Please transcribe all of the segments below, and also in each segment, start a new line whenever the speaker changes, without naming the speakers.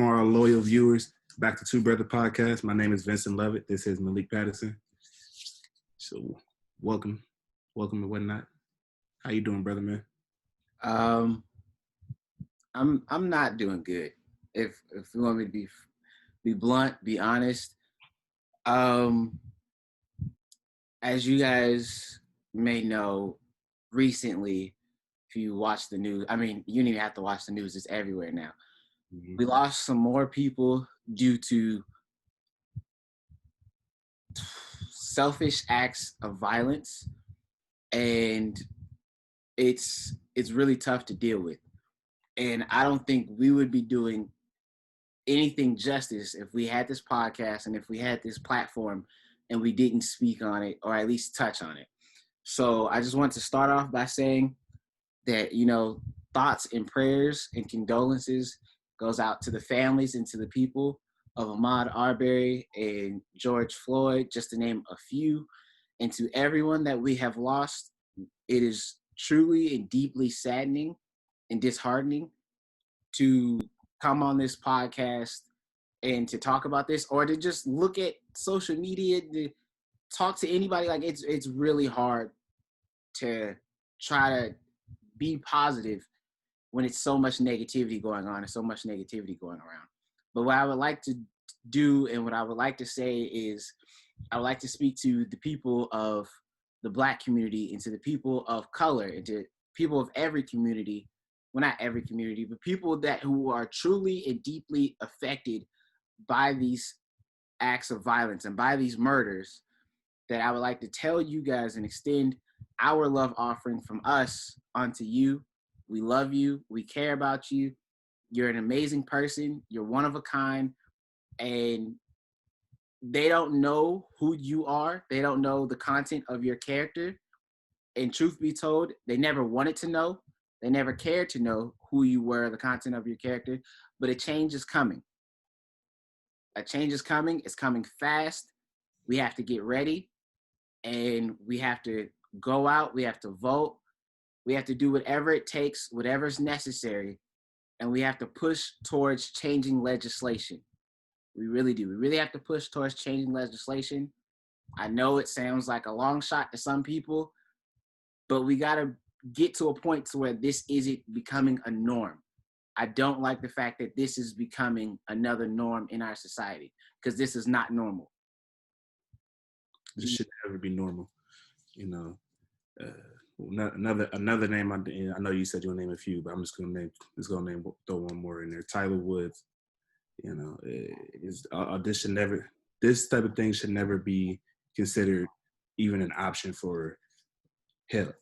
our loyal viewers back to Two Brother Podcast. My name is Vincent Lovett. This is Malik Patterson. So welcome and whatnot. How you doing, brother, man?
I'm not doing good. If you want me to be blunt, be honest. As you guys may know, recently, if you watch the news, I mean, you don't even have to watch the news, it's everywhere now. We lost some more people due to selfish acts of violence, and it's really tough to deal with. And I don't think we would be doing anything justice if we had this podcast and if we had this platform and we didn't speak on it or at least touch on it. So I just want to start off by saying that, thoughts and prayers and condolences goes out to the families and to the people of Ahmaud Arbery and George Floyd, just to name a few, and to everyone that we have lost. It is truly and deeply saddening and disheartening to come on this podcast and to talk about this, or to just look at social media, to talk to anybody. Like it's really hard to try to be positive when it's so much negativity going on and so much negativity going around. But what I would like to do and what I would like to say is I would like to speak to the people of the Black community and to the people of color and to people of every community. Well, not every community, but people who are truly and deeply affected by these acts of violence and by these murders, that I would like to tell you guys and extend our love offering from us onto you. We love you. We care about you. You're an amazing person. You're one of a kind. And they don't know who you are. They don't know the content of your character. And truth be told, they never wanted to know. They never cared to know who you were, the content of your character. But a change is coming. A change is coming. It's coming fast. We have to get ready. And we have to go out. We have to vote. We have to do whatever it takes, whatever's necessary. And we have to push towards changing legislation. We really do. We really have to push towards changing legislation. I know it sounds like a long shot to some people, but we got to get to a point to where this isn't becoming a norm. I don't like the fact that this is becoming another norm in our society, because this is not normal.
This should never be normal. Another name. I know you said you'll name a few, but I'm just gonna name throw one more in there. Tyler Woods. This type of thing should never be considered even an option for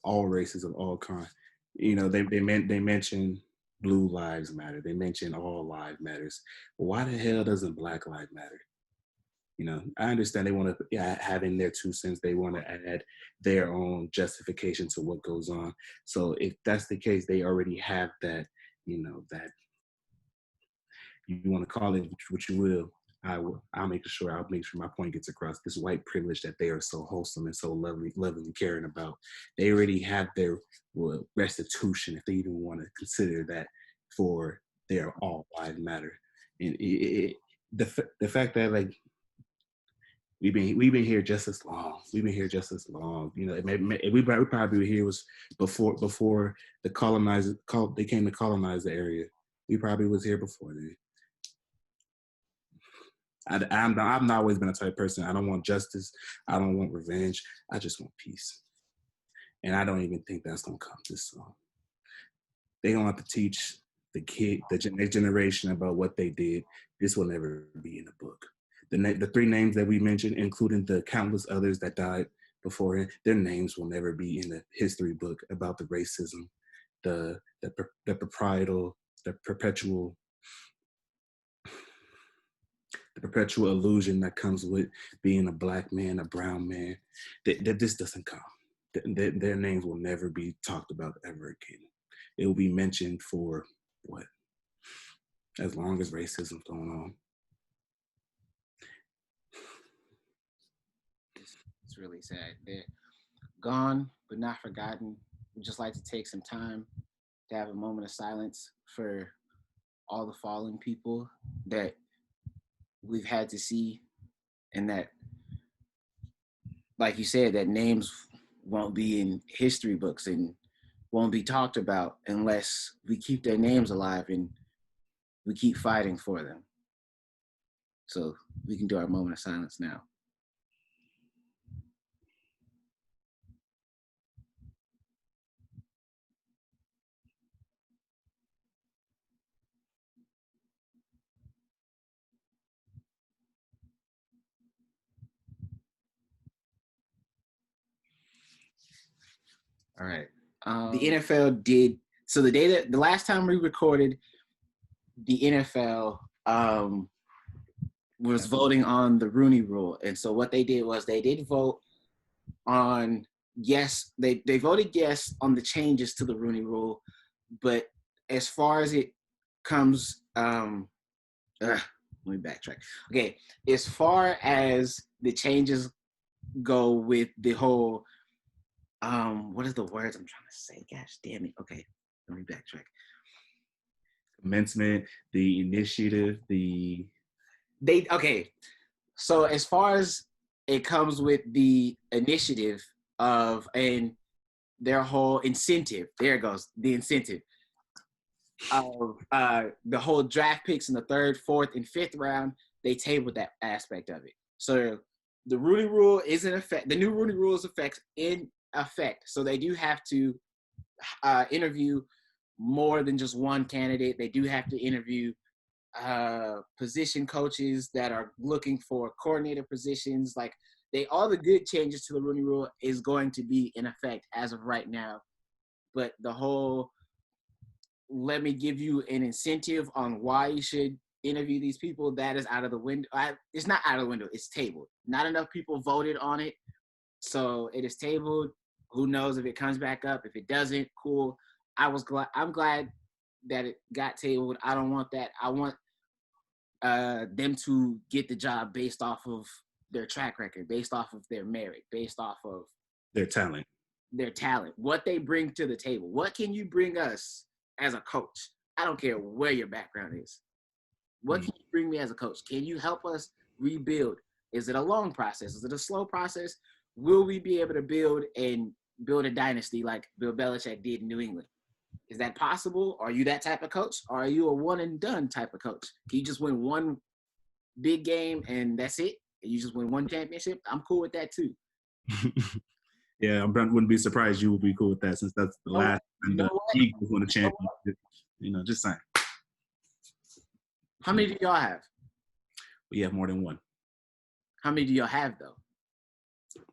all races of all kind. They mention Blue Lives Matter. They mention all lives matters. Why the hell doesn't Black Lives Matter? I understand they want to have in their 2 cents. They want to add their own justification to what goes on. So if that's the case, they already have that, that you want to call it what you will. I'll make sure my point gets across. This white privilege that they are so wholesome and so lovely and caring about. They already have their restitution, if they even want to consider that, for their all lives matter. And the fact that we've been here just as long. We've been here just as long. We probably here was before the colonizers they came to colonize the area. We probably was here before then. I've not always been a type of person. I don't want justice. I don't want revenge. I just want peace. And I don't even think that's gonna come this long. They don't have to teach the next generation about what they did. This will never be in the book. The 3 names that we mentioned, including the countless others that died beforehand, their names will never be in the history book about the racism, the perpetual illusion that comes with being a Black man, a brown man. That this doesn't come. Their names will never be talked about ever again. It will be mentioned for what? As long as racism's going on.
It's really sad. They're gone, but not forgotten. We'd just like to take some time to have a moment of silence for all the fallen people that we've had to see, and that, like you said, that names won't be in history books and won't be talked about unless we keep their names alive and we keep fighting for them. So we can do our moment of silence now. All right. The NFL did, so the last time we recorded, the NFL was voting on the Rooney Rule. And so what they did was they did vote on yes, they voted yes on the changes to the Rooney Rule, but as far as it comes, let me backtrack. Okay, as far as the changes go with the whole, what is the words I'm trying to say? Gosh damn it. Okay, let me backtrack.
Commencement, the initiative,
okay. So as far as it comes with the initiative of and their whole incentive, there it goes, the incentive of the whole draft picks in the 3rd, 4th, and 5th round, they tabled that aspect of it. So the Rooney Rule is in effect. The new Rooney Rule is in effect. So they do have to interview more than just one candidate. They do have to interview position coaches that are looking for coordinator positions. Like all the good changes to the Rooney Rule is going to be in effect as of right now. But the whole, let me give you an incentive on why you should interview these people, that is out of the window. It's not out of the window. It's tabled. Not enough people voted on it. So it is tabled. Who knows if it comes back up? If it doesn't, cool. I'm glad that it got tabled. I don't want that. I want them to get the job based off of their track record, based off of their merit, based off of
their talent,
what they bring to the table. What can you bring us as a coach? I don't care where your background is. What can you bring me as a coach? Can you help us rebuild? Is it a long process? Is it a slow process? Will we be able to build a dynasty like Bill Belichick did in New England? Is that possible? Are you that type of coach? Or are you a one and done type of coach? Can you just win one big game and that's it? And you just win one championship? I'm cool with that too.
Yeah, I wouldn't be surprised you would be cool with that, since that's the last time the Eagles won a championship. Just saying.
How many do y'all have?
We have more than one.
How many do y'all have though?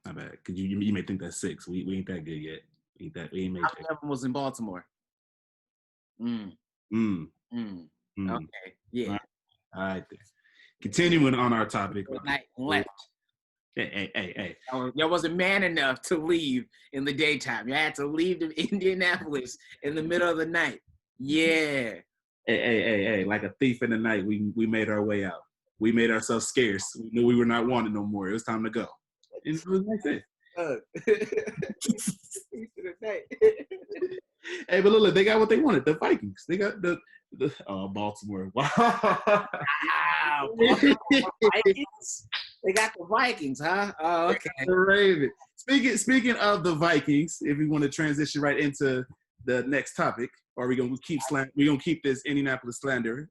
Not bad. Cause you may think that's 6. We ain't that good yet. We ain't made.
How many of them was in Baltimore? Okay. Yeah.
All right. Continuing on our topic.
Night left.
Hey.
Y'all wasn't man enough to leave in the daytime. You had to leave to Indianapolis in the middle of the night. Yeah.
Hey. Like a thief in the night, we made our way out. We made ourselves scarce. We knew we were not wanted no more. It was time to go. And it was like that. Hey, but look, they got what they wanted. The Vikings. They got the Baltimore. Wow.
Vikings? They got the Vikings, huh? Oh, okay.
The Ravens. Speaking of the Vikings, if we want to transition right into the next topic, or are we gonna keep this Indianapolis slander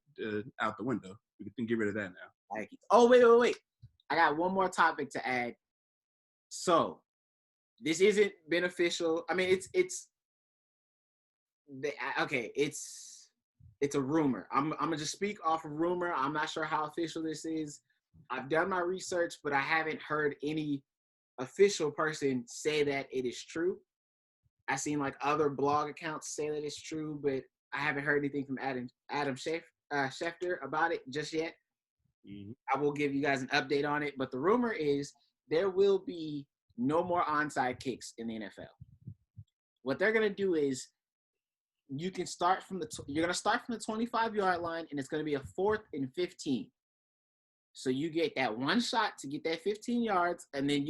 out the window? We can get rid of that now.
Vikings. Oh, wait. I got one more topic to add. So, this isn't beneficial. I mean, it's a rumor. I'm gonna just speak off of rumor. I'm not sure how official this is. I've done my research, but I haven't heard any official person say that it is true. I've seen like other blog accounts say that it's true, but I haven't heard anything from Adam Schefter about it just yet. Mm-hmm. I will give you guys an update on it, but the rumor is there will be no more onside kicks in the NFL. What they're gonna do is you're gonna start from the 25-yard line, and it's gonna be a 4th and 15. So you get that one shot to get that 15 yards, and then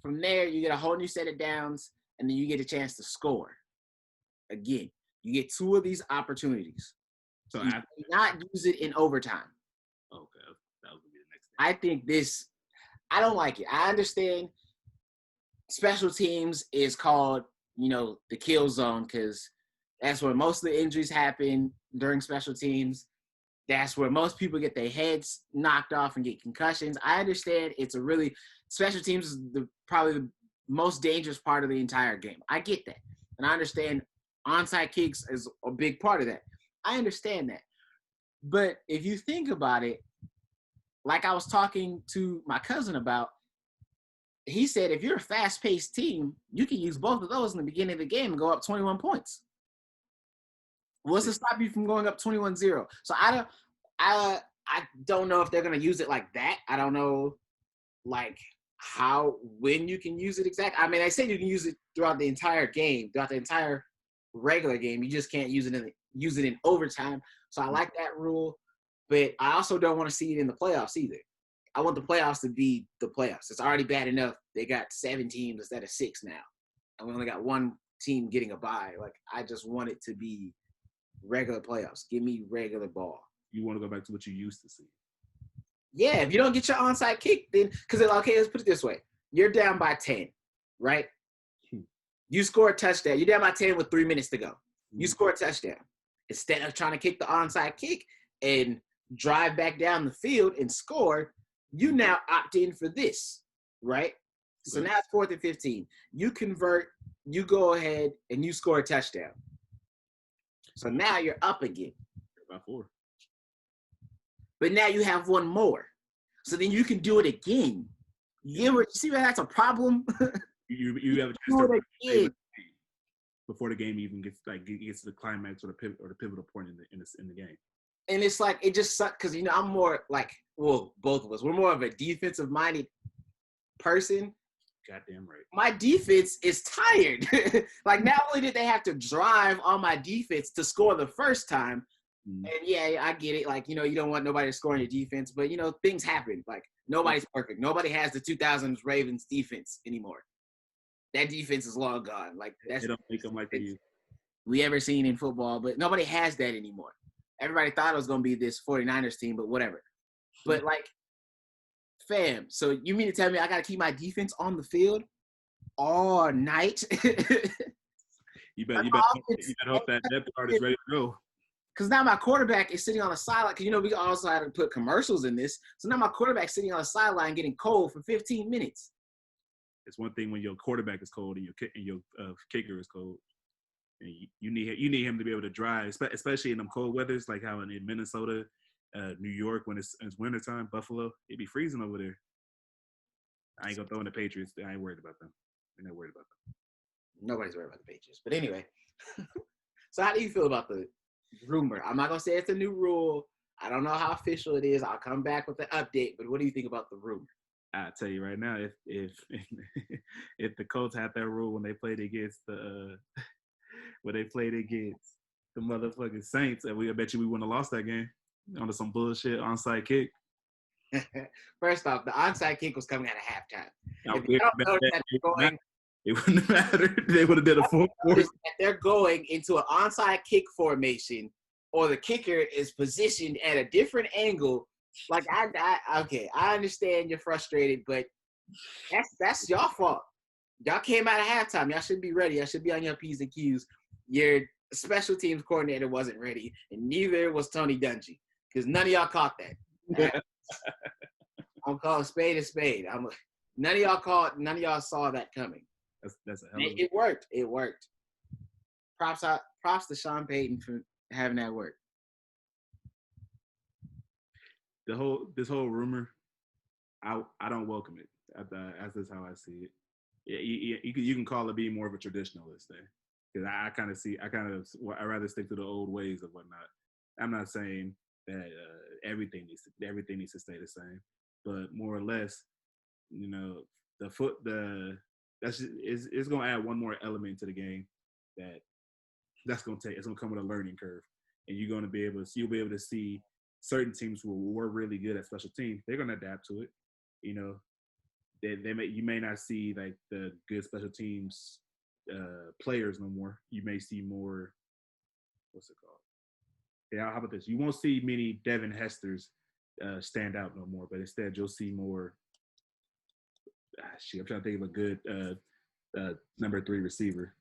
from there you get a whole new set of downs, and then you get a chance to score. Again, you get 2 of these opportunities.
So
You
after,
cannot use it in overtime.
okay, that was gonna be the next thing.
I think I don't like it. I understand special teams is called, the kill zone because that's where most of the injuries happen during special teams. That's where most people get their heads knocked off and get concussions. I understand special teams is probably the most dangerous part of the entire game. I get that. And I understand onside kicks is a big part of that. I understand that. But if you think about it, like I was talking to my cousin about, he said if you're a fast-paced team, you can use both of those in the beginning of the game and go up 21 points. What's to stop you from going up 21-0? So I don't know if they're gonna use it like that. I don't know like when you can use it exactly. I mean, I said you can use it throughout the entire game, throughout the entire regular game. You just can't use it in overtime. So I like that rule, but I also don't want to see it in the playoffs either. I want the playoffs to be the playoffs. It's already bad enough they got 7 teams instead of 6 now, and we only got 1 team getting a bye. Like, I just want it to be regular playoffs. Give me regular ball.
You want to go back to what you used to see.
Yeah, if you don't get your onside kick, then because okay, let's put it this way: you're down by 10, right? You score a touchdown. You're down by 10 with 3 minutes to go. You score a touchdown. Instead of trying to kick the onside kick and drive back down the field and score, you now opt in for this, right? So now it's 4th and 15. You convert, you go ahead, and you score a touchdown. So now you're up again.
About 4.
But now you have 1 more. So then you can do it again. You see where that's a problem?
you have a chance to again before the game even gets to the climax or the pivotal point in the game.
And it's like, it just sucks because, I'm more like, well, both of us, we're more of a defensive-minded person.
Goddamn right.
My defense is tired. Like, not only did they have to drive on my defense to score the first time, and yeah, I get it. Like, you don't want nobody to score on your defense, but, things happen. Like, nobody's perfect. Nobody has the 2000s Ravens defense anymore. That defense is long gone. Like,
they don't make them like they used.
We ever seen in football, but nobody has that anymore. Everybody thought it was going to be this 49ers team, but whatever. But, like, fam, so you mean to tell me I got to keep my defense on the field all night?
You better hope that depth chart is ready to go.
Because now my quarterback is sitting on the sideline. Because, we also had to put commercials in this. So now my quarterback's sitting on the sideline getting cold for 15 minutes.
It's one thing when your quarterback is cold and your kicker is cold. And you need him to be able to drive, especially in them cold weathers, like how in Minnesota, New York, when it's wintertime, Buffalo, it'd be freezing over there. I ain't gonna throw in the Patriots. I ain't worried about them. I'm not worried about them.
Nobody's worried about the Patriots. But anyway, so how do you feel about the rumor? I'm not gonna say it's a new rule. I don't know how official it is. I'll come back with an update. But what do you think about the rumor?
I tell you right now, if if the Colts had that rule when they played against the motherfucking Saints, and I bet you we wouldn't have lost that game on some bullshit onside kick.
First off, the onside kick was coming out of halftime.
It wouldn't have mattered. They would have did a full force.
They're going into an onside kick formation, or the kicker is positioned at a different angle. Like, okay, I understand you're frustrated, but that's y'all fault. Y'all came out of halftime. Y'all should be ready. Y'all should be on your P's and Q's. Your special teams coordinator wasn't ready, and neither was Tony Dungy, because none of y'all caught that. I'm calling spade a spade. None of y'all saw that coming.
That's a hell of
It worked. It worked. Props to Sean Payton for having that work.
This whole rumor, I don't welcome it. As is how I see it. You can call it being more of a traditionalist thing, because I'd rather stick to the old ways of whatnot. I'm not saying that everything needs to stay the same, but more or less, it's going to add one more element to the game it's going to come with a learning curve, and you'll be able to see certain teams who were really good at special teams. They're going to adapt to it. You may not see like the good special teams players no more. You may see more, what's it called? Yeah, how about this? You won't see many Devin Hesters stand out no more, but instead you'll see more. I'm trying to think of a good number 3 receiver.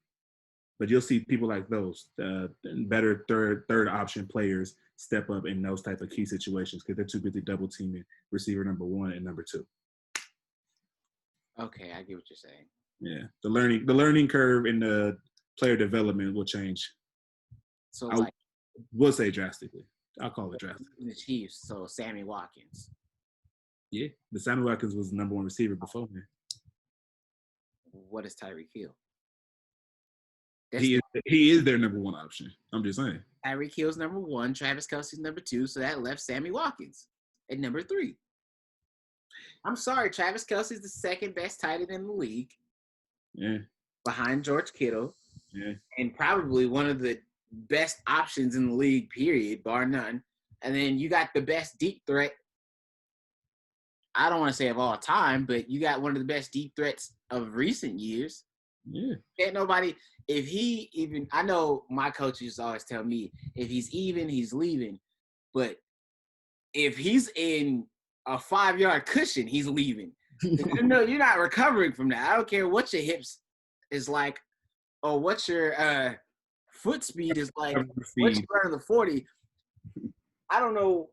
But you'll see people like those better third option players step up in those type of key situations because they're too busy double teaming receiver number 1 and number 2.
Okay, I get what you're saying.
Yeah, the learning curve in the player development will change.
So
I will say drastically. I'll call it drastically.
The Chiefs. So Sammy Watkins.
Yeah, but Sammy Watkins was the number 1 receiver before him.
What is Tyreek Hill?
He is their number 1 option. I'm just saying.
Tyreek Hill's number 1, Travis Kelce's number 2, so that left Sammy Watkins at number 3. I'm sorry, Travis Kelce's the second best tight end in the league.
Yeah.
Behind George Kittle.
Yeah.
And probably one of the best options in the league, period, bar none. And then you got the best deep threat. I don't want to say of all time, but you got one of the best deep threats of recent years.
Yeah.
Can't nobody, if he even, I know my coaches always tell me, if he's even, he's leaving. But if he's in a 5-yard cushion, he's leaving. No, you're not recovering from that. I don't care what your hips is like or what your foot speed is like. What's your run of the 40? I don't know.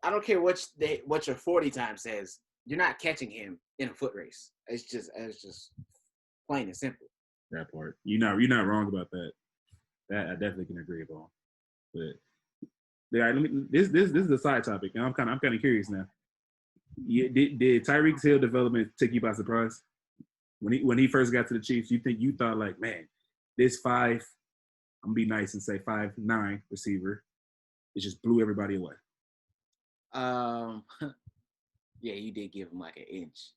I don't care what your 40 time says. You're not catching him in a foot race. It's just plain and simple.
That part. You're not wrong about that. That I definitely can agree upon. But yeah, this is a side topic, and I'm kind of curious now. Did Tyreek Hill development take you by surprise when he first got to the Chiefs? You thought like, man, this 5, I'm gonna be nice and say 5'9" receiver, it just blew everybody away.
Yeah, you did give him like an inch,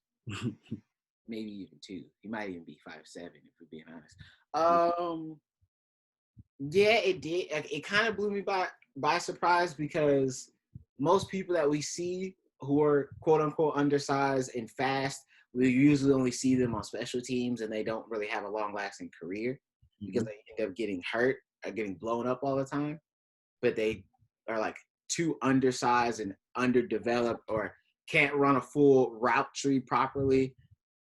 maybe even 2. He might even be 5'7" if we're being honest. Yeah, it did. It kind of blew me by surprise because most people that we see who are quote unquote undersized and fast, we usually only see them on special teams, and they don't really have a long lasting career because they end up getting hurt or getting blown up all the time. But they are like too undersized and underdeveloped or can't run a full route tree properly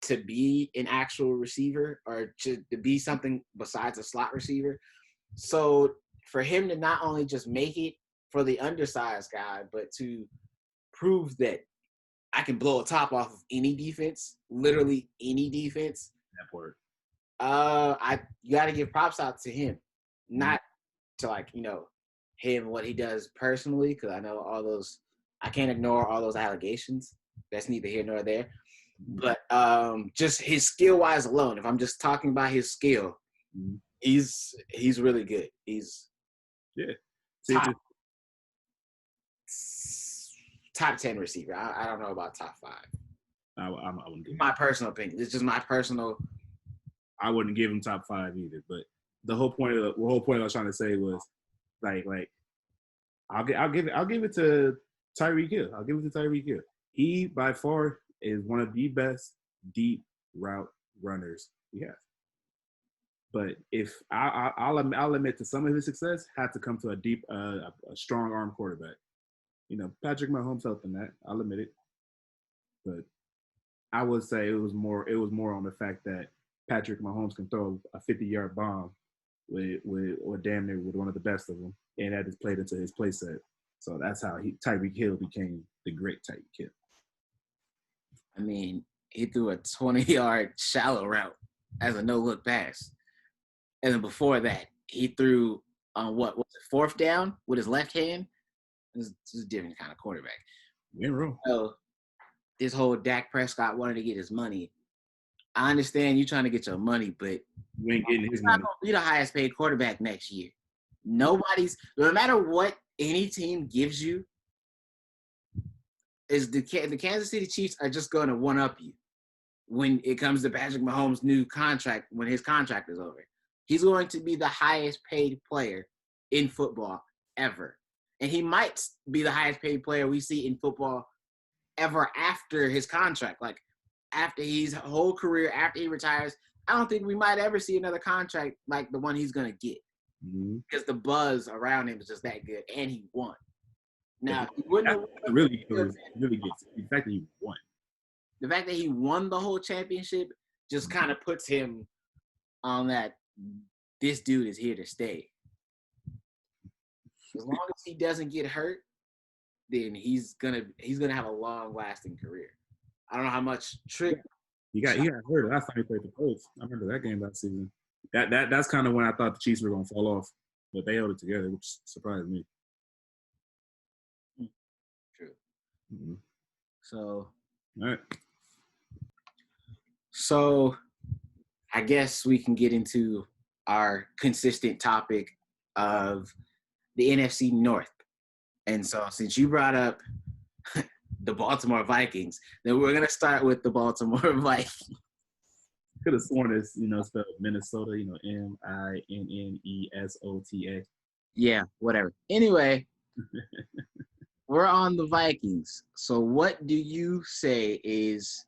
to be an actual receiver or to be something besides a slot receiver. So for him to not only just make it for the undersized guy, but to prove that I can blow a top off of any defense, literally any defense.
That part.
You got to give props out to him, not to him, what he does personally, because I know I can't ignore all those allegations. That's neither here nor there. But just his skill wise alone, if I'm just talking about his skill, he's really good. He's top 10 receiver. I don't know about top 5.
I wouldn't give
my personal opinion. It's just my personal.
I wouldn't give him top 5 either. But the whole point I was trying to say was like I'll give it to Tyreek Hill. I'll give it to Tyreek Hill. He by far is one of the best deep route runners we have. But if I'll admit to some of his success had to come to a deep, a strong arm quarterback. Patrick Mahomes helped in that. I'll admit it. But I would say it was more on the fact that Patrick Mahomes can throw a 50-yard bomb or damn near with one of the best of them, and that is played into his play set. So that's how Tyreek Hill became the great Tyreek Hill.
I mean, he threw a 20-yard shallow route as a no-look pass. And then before that, he threw on what was it, 4th down with his left hand? This is a different kind of quarterback.
Yeah, wrong.
So this whole Dak Prescott wanted to get his money. I understand you trying to get your money, but
you ain't getting his
money.
money.
Not gonna be the highest paid quarterback next year. No matter what any team gives you, is the Kansas City Chiefs are just going to one up you when it comes to Patrick Mahomes' new contract. When his contract is over, he's going to be the highest paid player in football ever, and he might be the highest paid player we see in football ever after his contract. Like after his whole career, after he retires, I don't think we might ever see another contract like the one he's going to get. because the buzz around him was just that good, and he won. Now, he
That's
wouldn't have
really good. Really good. The fact that he won.
the fact that he won the whole championship just kind of puts him on that. This dude is here to stay. As long as he doesn't get hurt, then he's gonna have a long lasting career. I don't know how much trick.
He got hurt last time he played the Colts. I remember that game last season. That's kind of when I thought the Chiefs were gonna fall off, but they held it together, which surprised me.
True.
Mm-hmm.
So,
all right.
So, I guess we can get into our consistent topic of the NFC North. And so, since you brought up the Baltimore Vikings, then we're gonna start with the Baltimore Vikings.
Could have sworn it's spelled Minnesota. Minnesota.
Yeah, whatever. Anyway, we're on the Vikings. So, what do you say is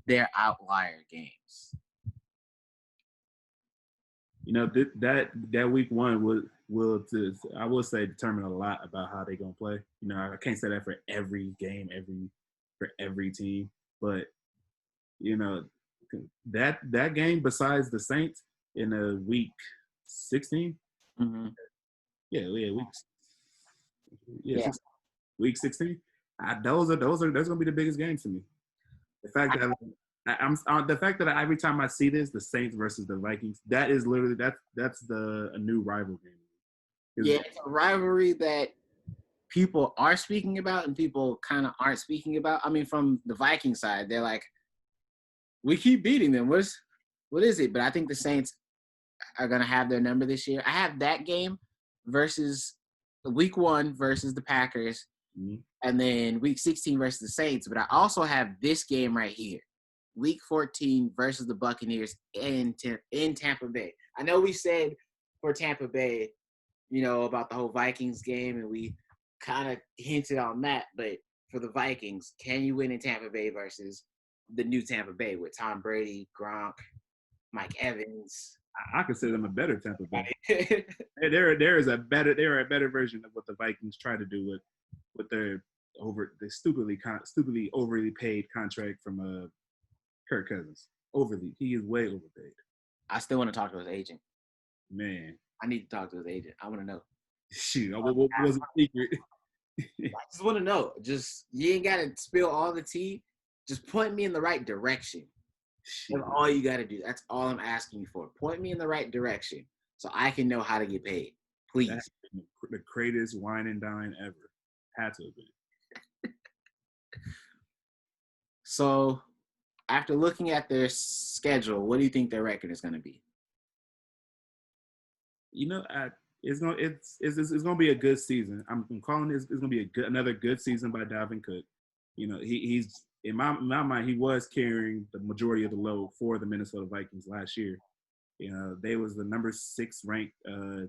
their outlier games?
That week one will I will say determine a lot about how they're gonna play. I can't say that for every game, for every team, but that game besides the Saints in week 16.
Mm-hmm.
Week 16. Those are that's gonna be the biggest games for me. The fact that the fact that every time I see this, the Saints versus the Vikings, that is literally that's a new rival game.
Yeah, it's a rivalry that people are speaking about and people kind of aren't speaking about. I mean, from the Viking side, they're like, we keep beating them. What is it? But I think the Saints are gonna have their number this year. I have that game versus week 1 versus the Packers, and then week 16 versus the Saints. But I also have this game right here, week 14 versus the Buccaneers in Tampa Bay. I know we said for Tampa Bay, about the whole Vikings game, and we kind of hinted on that. But for the Vikings, can you win in Tampa Bay versus the new Tampa Bay with Tom Brady, Gronk, Mike Evans?
I consider them a better Tampa Bay. They're a better version of what the Vikings try to do with their stupidly overly paid contract from Kirk Cousins. He is way overpaid.
I still want to talk to his agent.
Man,
I need to talk to his agent. I want to know.
Shoot, what was the secret?
I just want to know. Just you ain't gotta spill all the tea. Just point me in the right direction. That's all you got to do. That's all I'm asking you for. Point me in the right direction so I can know how to get paid. Please.
That's the greatest wine and dine ever. Had to have been.
So, after looking at their schedule, what do you think their record is going to be?
It's gonna be a good season. I'm calling it's gonna be another good season by Dalvin Cook. He's in my mind, he was carrying the majority of the load for the Minnesota Vikings last year. They was the number 6 ranked, or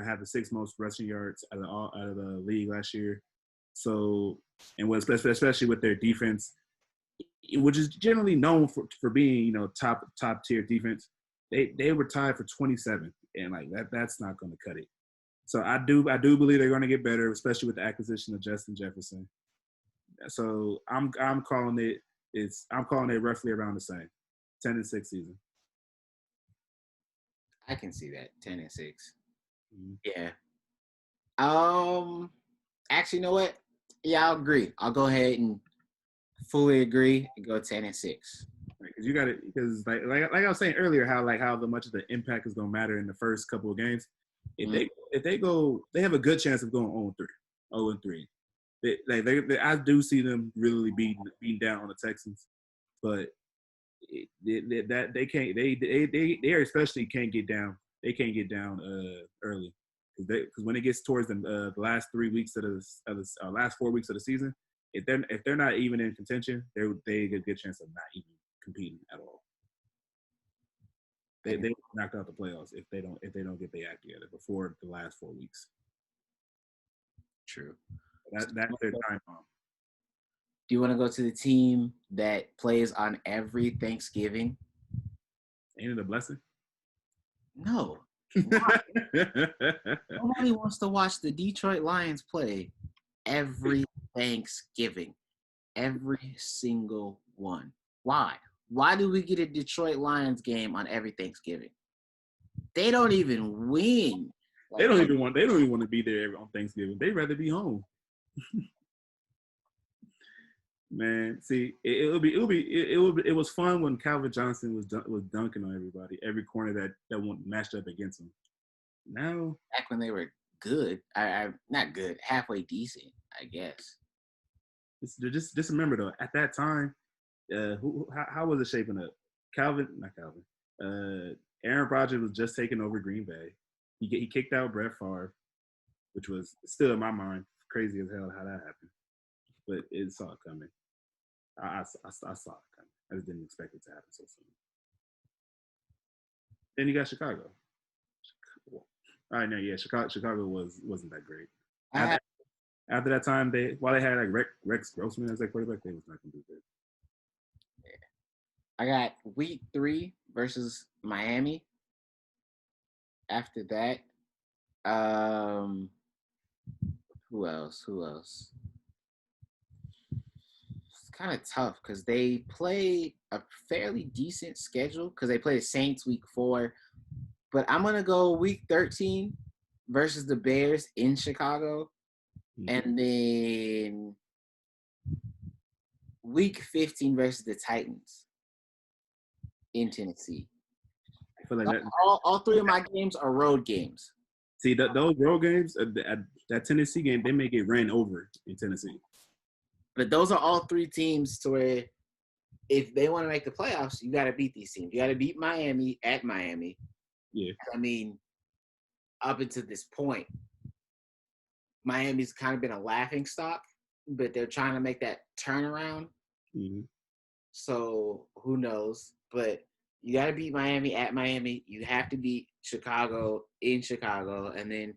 had the 6th most rushing yards out of the league last year. So, and especially with their defense, which is generally known for being top tier defense, they were tied for 27th, and like that's not going to cut it. So I do believe they're going to get better, especially with the acquisition of Justin Jefferson. So I'm calling it roughly around the same, 10-6 season.
I can see that 10-6.
Mm-hmm.
Yeah. Actually, you know what? Yeah, I'll agree. I'll go ahead and fully agree and go 10-6.
Because like I was saying earlier, how much of the impact is going to matter in the first couple of games. If they have a good chance of going 0-3. I do see them really beating down on the Texans, but they especially can't get down. They can't get down early because when it gets towards the last 3 weeks of the last 4 weeks of the season, if they're not even in contention, they get a good chance of not even competing at all. They knocked out the playoffs if they don't get their act together before the last 4 weeks.
True.
That's their time bomb.
Do you want to go to the team that plays on every Thanksgiving?
Ain't it a blessing?
No. Nobody wants to watch the Detroit Lions play every Thanksgiving. Every single one. Why? Why do we get a Detroit Lions game on every Thanksgiving? They don't even win.
They don't even want to be there on Thanksgiving. They'd rather be home. Man, see, it was fun when Calvin Johnson was dunking on everybody, every corner that went matched up against him. Now,
back when they were good, I not good, halfway decent, I guess.
Just remember though, at that time, how was it shaping up? Not Calvin. Aaron Rodgers was just taking over Green Bay. He kicked out Brett Favre, which was still in my mind crazy as hell how that happened, but it saw it coming. I saw it coming. I just didn't expect it to happen so soon. Then you got Chicago. All right, now yeah, Chicago wasn't that great. After that time, while they had like Rex Grossman as their quarterback, they was not gonna do good.
Yeah. I got week 3 versus Miami. After that, who else? It's kind of tough because they play a fairly decent schedule because they play the Saints week 4. But I'm gonna go week 13 versus the Bears in Chicago, and then week 15 versus the Titans in Tennessee.
I feel like
all 3 of my games are road games.
See, those road games, that Tennessee game, they may get ran over in Tennessee.
But those are all 3 teams to where if they want to make the playoffs, you got to beat these teams. You got to beat Miami at Miami.
Yeah.
I mean, up until this point, Miami's kind of been a laughing stock, but they're trying to make that turnaround.
Mm-hmm.
So who knows? But you got to beat Miami at Miami. You have to beat Chicago in Chicago, and then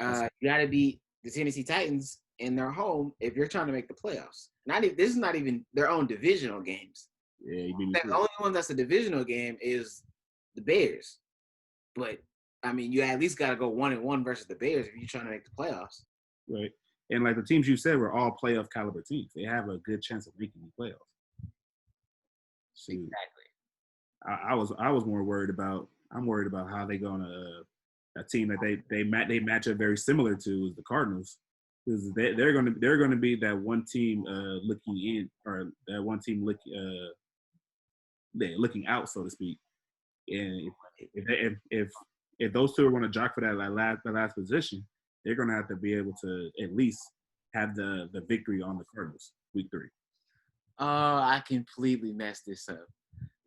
you got to beat the Tennessee Titans in their home if you're trying to make the playoffs. This is not even their own divisional games.
Yeah,
the only one that's a divisional game is the Bears. But I mean, you at least got to go 1-1 versus the Bears if you're trying to make the playoffs.
Right, and like the teams you said were all playoff caliber teams. They have a good chance of making the playoffs. So
exactly.
I was more worried about. I'm worried about how they gonna a team that they match up very similar to is the Cardinals. Because they're gonna be that one team looking in, or that one team looking out, so to speak. And if those two are going to jock for that last position, they're going to have to be able to at least have the victory on the Cardinals week 3.
Oh, I completely messed this up.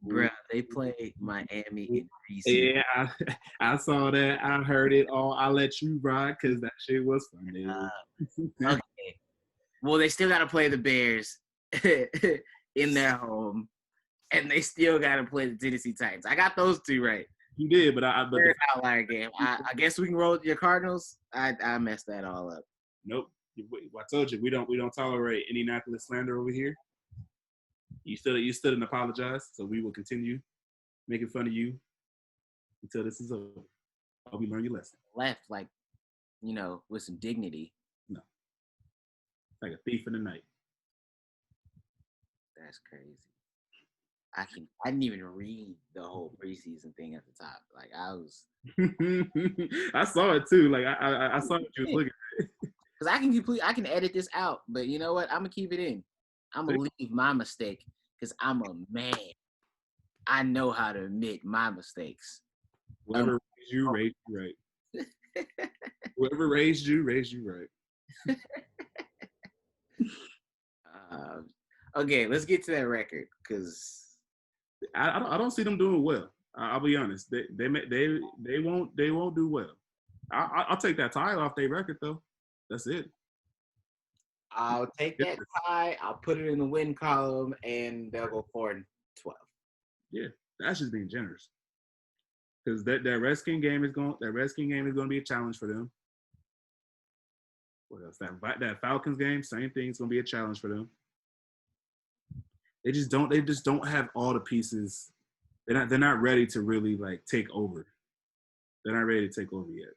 Bruh, they played Miami in preseason.
Yeah, I saw that. I heard it all. I let you ride because that shit was funny.
Okay. Well, they still got to play the Bears in their home, and they still got to play the Tennessee Titans. I got those 2 right.
You did, but
the outlier game. I guess we can roll with your Cardinals. I messed that all up.
Nope. I told you we don't tolerate Indianapolis slander over here. You stood and apologized, so we will continue making fun of you until this is over. Hope you learn your lesson.
Left with some dignity.
No, like a thief in the night.
That's crazy. I didn't even read the whole preseason thing at the top. Like I was.
I saw it too. Like I saw what you was looking at.
Because I can edit this out, but you know what? I'm gonna keep it in. I'm gonna leave my mistake because I'm a man. I know how to admit my mistakes.
Whoever raised you right. Whoever raised you right.
Okay, let's get to that record because
I don't see them doing well. I'll be honest. They won't do well. I'll take that tie off their record though. That's it.
I'll take that tie. I'll put it in the win column, and they'll go 4-12.
Yeah, that's just being generous. Because that Redskin game is going to be a challenge for them. What else? That Falcons game, same thing. It's going to be a challenge for them. They just don't have all the pieces. They're not ready to really like take over. They're not ready to take over yet.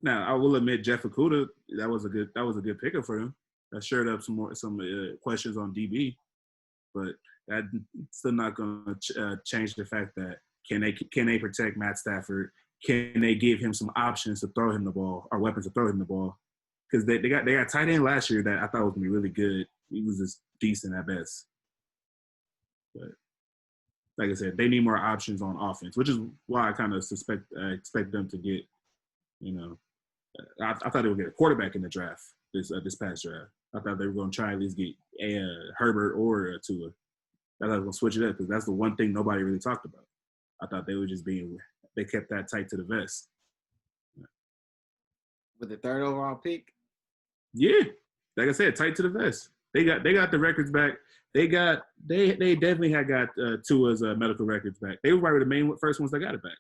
Now, I will admit, Jeff Okuda, that was a good pickup for him. That stirred up some questions on DB, but that's still not going to change the fact that can they protect Matt Stafford? Can they give him some options to throw him the ball or weapons to throw him the ball? Because they got tight end last year that I thought was going to be really good. He was just decent at best. But like I said, they need more options on offense, which is why I kind of expect them to get, I thought they would get a quarterback in the draft this past draft. I thought they were going to try at least get Herbert or Tua. I thought they were going to switch it up because that's the one thing nobody really talked about. I thought they were just they kept that tight to the vest.
With the 3rd overall pick?
Yeah. Like I said, tight to the vest. They got the records back. They definitely had got Tua's medical records back. They were probably the main first ones that got it back.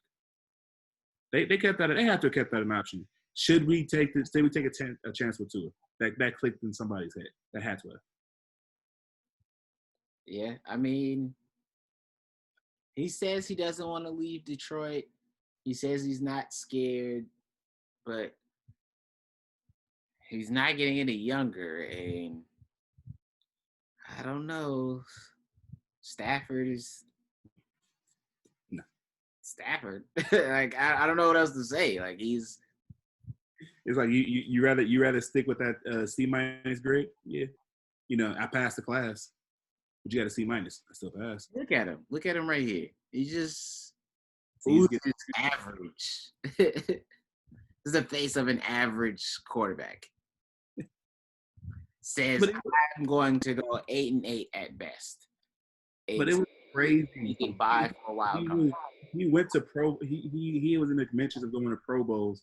They kept that. They have to have kept that an option. Should we take this? Did we take a chance with Tua? That clicked in somebody's head. That had to have.
Yeah, I mean, he says he doesn't want to leave Detroit. He says he's not scared, but he's not getting any younger, and I don't know. Stafford is Stafford. Like I don't know what else to say. Like he's.
It's like you rather stick with that C- grade. Yeah, I passed the class, but you got a C-. I still passed.
Look at him. Look at him right here. He just average. This is the face of an average quarterback. Says I'm going to go 8-8 at best.
But it was crazy.
He can buy for a while.
He went to pro. He was in the mentions of going to Pro Bowls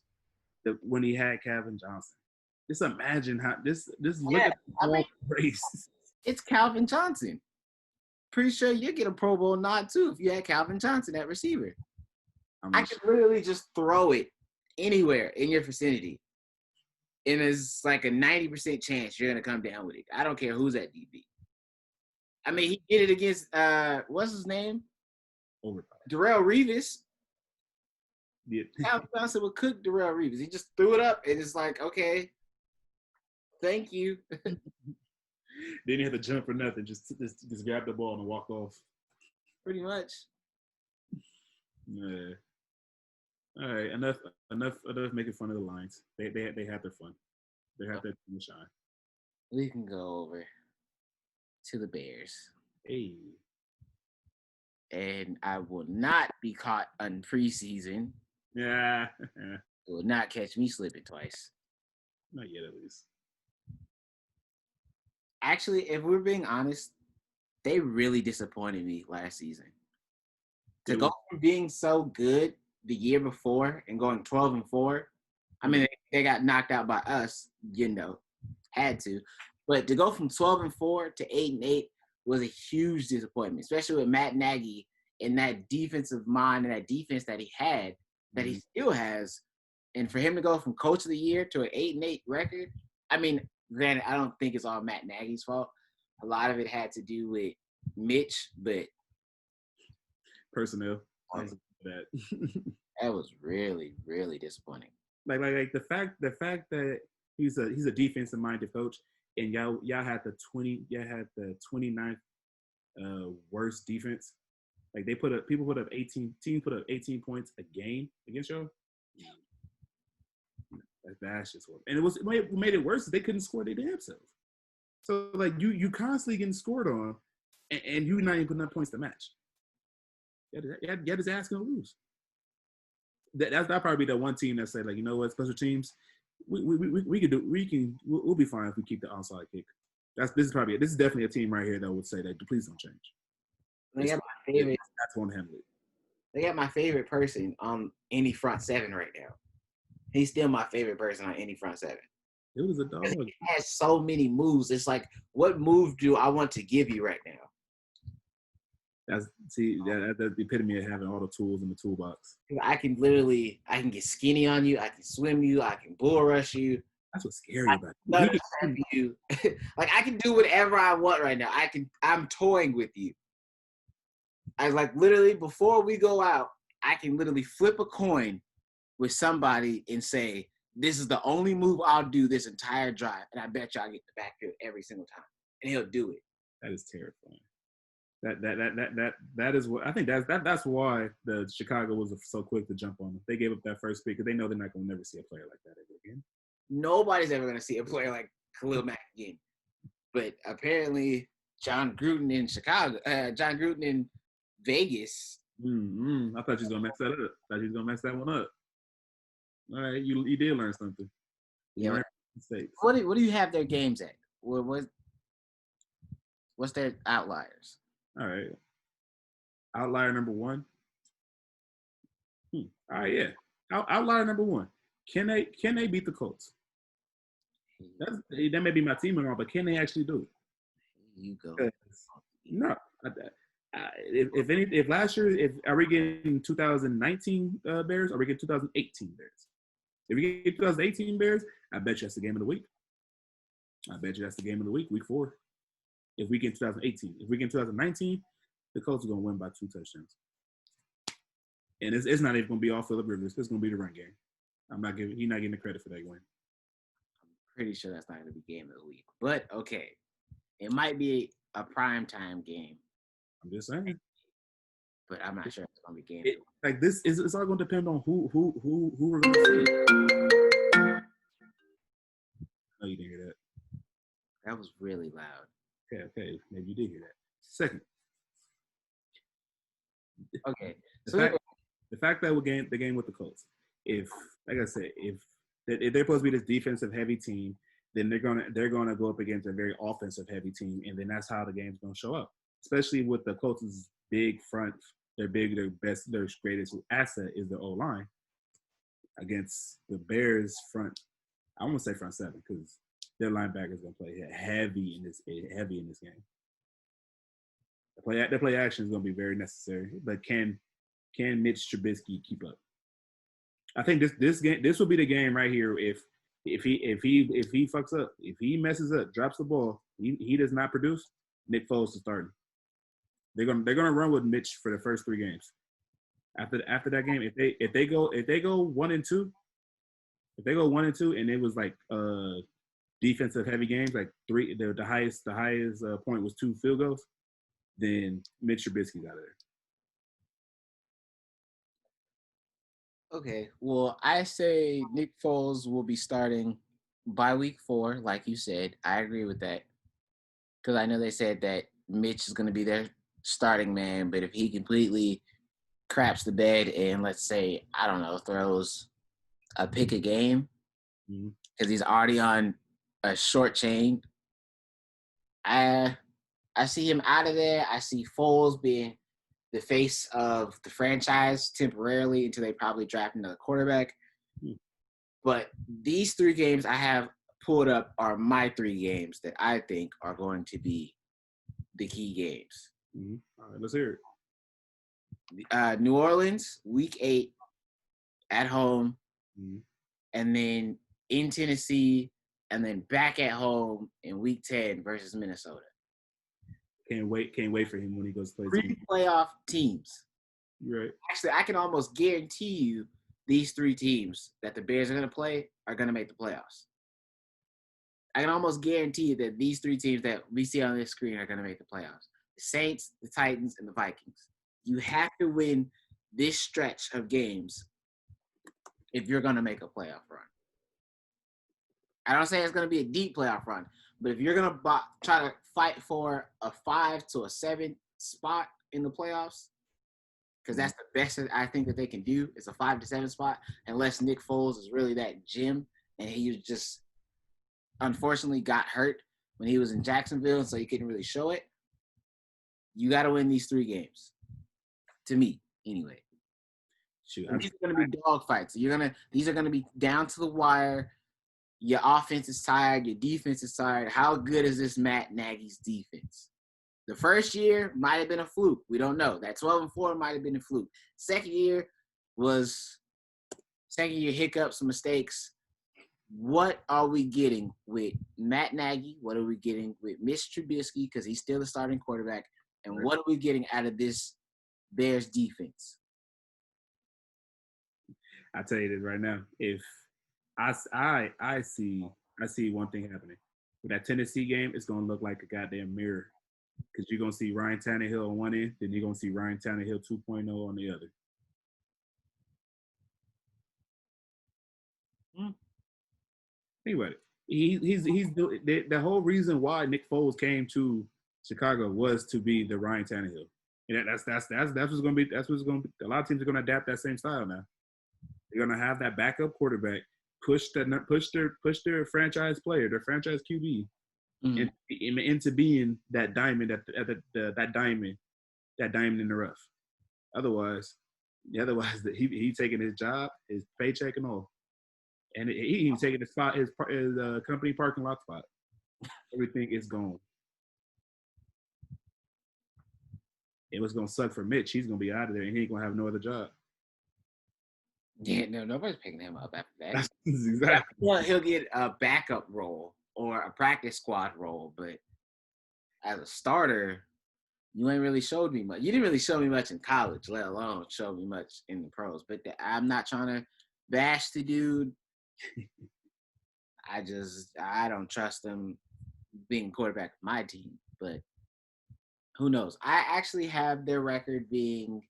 when he had Calvin Johnson. Just imagine how this look at the race.
It's Calvin Johnson. Pretty sure you get a Pro Bowl nod too if you had Calvin Johnson at receiver. I could literally just throw it anywhere in your vicinity. And it's like a 90% chance you're going to come down with it. I don't care who's at DB. I mean, he did it against, what's his name? Darrelle Revis.
Yeah.
Calvin Johnson would cook Darrelle Revis. He just threw it up, and it's like, okay, thank you.
Didn't have to jump or nothing. Just grab the ball and walk off.
Pretty much.
Yeah. All right, enough making fun of the Lions. They have their fun. They have their shine.
We can go over to the Bears.
Hey.
And I will not be caught on preseason.
Yeah.
It will not catch me slipping twice.
Not yet, at least.
Actually, if we're being honest, they really disappointed me last season. To go from being so good the year before and going 12-4, I mean, they got knocked out by us, had to. But to go from 12-4 to 8-8 was a huge disappointment, especially with Matt Nagy and that defensive mind and that defense that he had, that he still has. And for him to go from coach of the year to an 8-8 record, I mean, granted, I don't think it's all Matt Nagy's fault. A lot of it had to do with Mitch, but
personnel.
That was really, really disappointing.
Like the fact that he's a defensive minded coach, and y'all had the 29th worst defense. Like people put up 18 points a game against y'all. That's just what, and it made it worse. They couldn't score their damn self. So like you constantly getting scored on, and you not even putting up points to match. You had his ass gonna lose. That'll probably be the one team that say, like, you know what, special teams, we'll be fine if we keep the onside kick. This is definitely a team right here that would say that please don't change.
They got my favorite.
That's one handle it.
They got my favorite person on any front seven right now. He's still my favorite person on any front seven.
It was a dog.
He has so many moves. It's like, what move do I want to give you right now?
That's the epitome of having all the tools in the toolbox.
I can get skinny on you. I can swim you. I can bull rush you.
That's what's scary about it.
You. Like, I can do whatever I want right now. I'm toying with you. I literally, before we go out, I can literally flip a coin with somebody and say, this is the only move I'll do this entire drive, and I bet you I'll get the backfield every single time. And he'll do it.
That is terrifying. That is what I think. That's why the Chicago was so quick to jump on him. They gave up that first pick because they know they're not going to never see a player like that ever again.
Nobody's ever going to see a player like Khalil Mack again. But apparently, John Gruden in Vegas.
I thought you was gonna mess that up. I thought you was gonna mess that one up. All right, you did learn something.
Yeah. What do you have their games at? What's their outliers?
All right. Outlier number one. All right, yeah. Outlier number one. Can they beat the Colts? That may be my team and all, but can they actually do it?
You go.
No. If last year, are we getting 2019 Bears or are we getting 2018 Bears? If we get 2018 Bears, I bet you that's the game of the week. Week 4. If we get 2018, if we get 2019, the Colts are going to win by 2 touchdowns. And it's not even going to be all Phillip Rivers. It's going to be the run game. He's not getting the credit for that win.
I'm pretty sure that's not going to be game of the week. But, okay, it might be a primetime game.
I'm just saying.
But I'm not sure it's going to be game of the week.
Like this, it's all going to depend on who we're going to see. No, you didn't hear that.
That was really loud.
Okay. Maybe you did hear that. Second.
Okay.
The fact that we're the game with the Colts, if like I said, if they're supposed to be this defensive heavy team, then they're gonna go up against a very offensive heavy team, and then that's how the game's gonna show up. Especially with the Colts' big front, their best, their greatest asset is the O-line against the Bears front. I won't say front seven because their linebackers gonna play heavy in this game. The play action is gonna be very necessary, but can Mitch Trubisky keep up? I think this will be the game right here. If he fucks up, if he messes up, drops the ball, he does not produce, Nick Foles is starting. They're gonna run with Mitch for the first 3 games. After that game, if they go 1-2, and it was like defensive heavy games, like 3, the highest point was 2 field goals, then Mitch Trubisky's out of there.
Okay, well, I say Nick Foles will be starting by week 4, like you said. I agree with that because I know they said that Mitch is going to be their starting man, but if he completely craps the bed and, let's say, I don't know, throws a pick a game because he's already on a short chain, I see him out of there. I see Foles being the face of the franchise temporarily until they probably draft another quarterback. But these 3 games I have pulled up are my 3 games that I think are going to be the key games.
All right, let's hear
it. New Orleans, week 8 at home, and then in Tennessee, and then back at home in week 10 versus Minnesota.
Can't wait for him when he goes to play.
3 playoff teams.
Right.
Actually, I can almost guarantee you these 3 teams that the Bears are going to play are going to make the playoffs. I can almost guarantee you that these 3 teams that we see on this screen are going to make the playoffs. The Saints, the Titans, and the Vikings. You have to win this stretch of games if you're going to make a playoff run. I don't say it's going to be a deep playoff run, but if you're going to try to fight for a 5 to a 7 spot in the playoffs, because that's the best that I think that they can do is a 5 to 7 spot, unless Nick Foles is really that gem and he just unfortunately got hurt when he was in Jacksonville, so he couldn't really show it. You got to win these 3 games, to me, anyway. These are going to be dog fights. These are going to be down to the wire. Your offense is tired. Your defense is tired. How good is this Matt Nagy's defense? The first year might have been a fluke. We don't know. That 12-4 might have been a fluke. Second year hiccups, mistakes. What are we getting with Matt Nagy? What are we getting with Mitch Trubisky, because he's still the starting quarterback? And what are we getting out of this Bears defense?
I tell you this right now. If I see one thing happening with that Tennessee game, it's gonna look like a goddamn mirror because you're gonna see Ryan Tannehill on one end, then you're gonna see Ryan Tannehill 2.0 on the other. Think about it. He's the whole reason why Nick Foles came to Chicago was to be the Ryan Tannehill, and that's what's gonna be. That's what's gonna be. A lot of teams are gonna adapt that same style now. They're gonna have that backup quarterback push their franchise player, their franchise QB, into being that diamond that diamond in the rough. Otherwise, he taking his job, his paycheck, and all. And he even taking his company parking lot spot. Everything is gone. It was gonna suck for Mitch. He's gonna be out of there, and he ain't gonna have no other job.
Yeah, no, nobody's picking him up after that.
That's exactly.
Well, he'll get a backup role or a practice squad role, but as a starter, you ain't really showed me much. You didn't really show me much in college, let alone show me much in the pros. But I'm not trying to bash the dude. I don't trust him being quarterback of my team, but who knows? I actually have their record being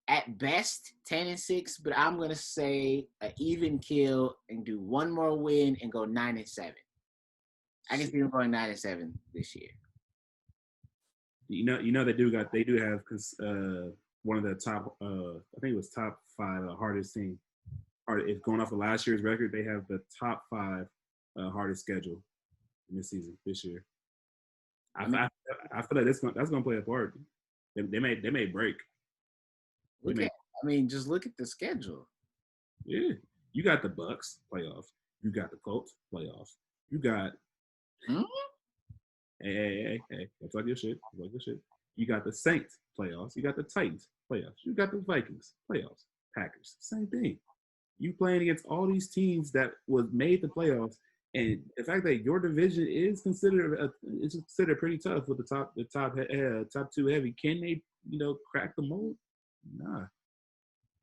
at best 10-6, but I'm gonna say an even kill and do one more win and go 9-7. I can see them going 9-7 this year.
You know they do have one of the top I think it was top 5 hardest team. If going off of last year's record, they have the top 5 hardest schedule in this season this year. I feel like that's gonna play a part. They may break.
Just look at the schedule.
Yeah, you got the Bucks playoffs. You got the Colts playoffs. You got hey, don't talk your shit. You got the Saints playoffs. You got the Titans playoffs. You got the Vikings playoffs. Packers, same thing. You playing against all these teams that was made the playoffs, and the fact that your division is considered pretty tough with the top 2 heavy. Can they crack the mold? Nah.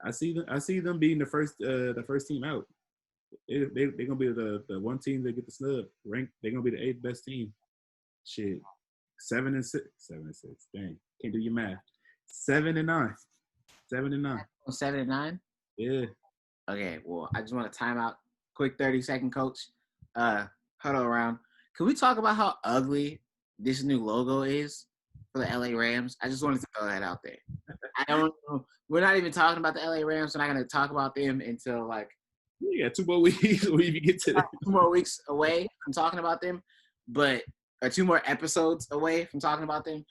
I see them being the first team out. They're gonna be the one team that get the snub ranked. They're gonna be the 8th best team. Shit, 7-6. Dang, can't do your math. 7-9. 7-9.
7-9.
Yeah.
Okay. Well, I just want to time out. Quick 30-second, coach. Huddle around. Can we talk about how ugly this new logo is for the LA Rams? I just wanted to throw that out there. I don't know. We're not even talking about the LA Rams. We're not going to talk about them until
2 more weeks when you get to
2 more weeks away from talking about them, or 2 more episodes away from talking about them.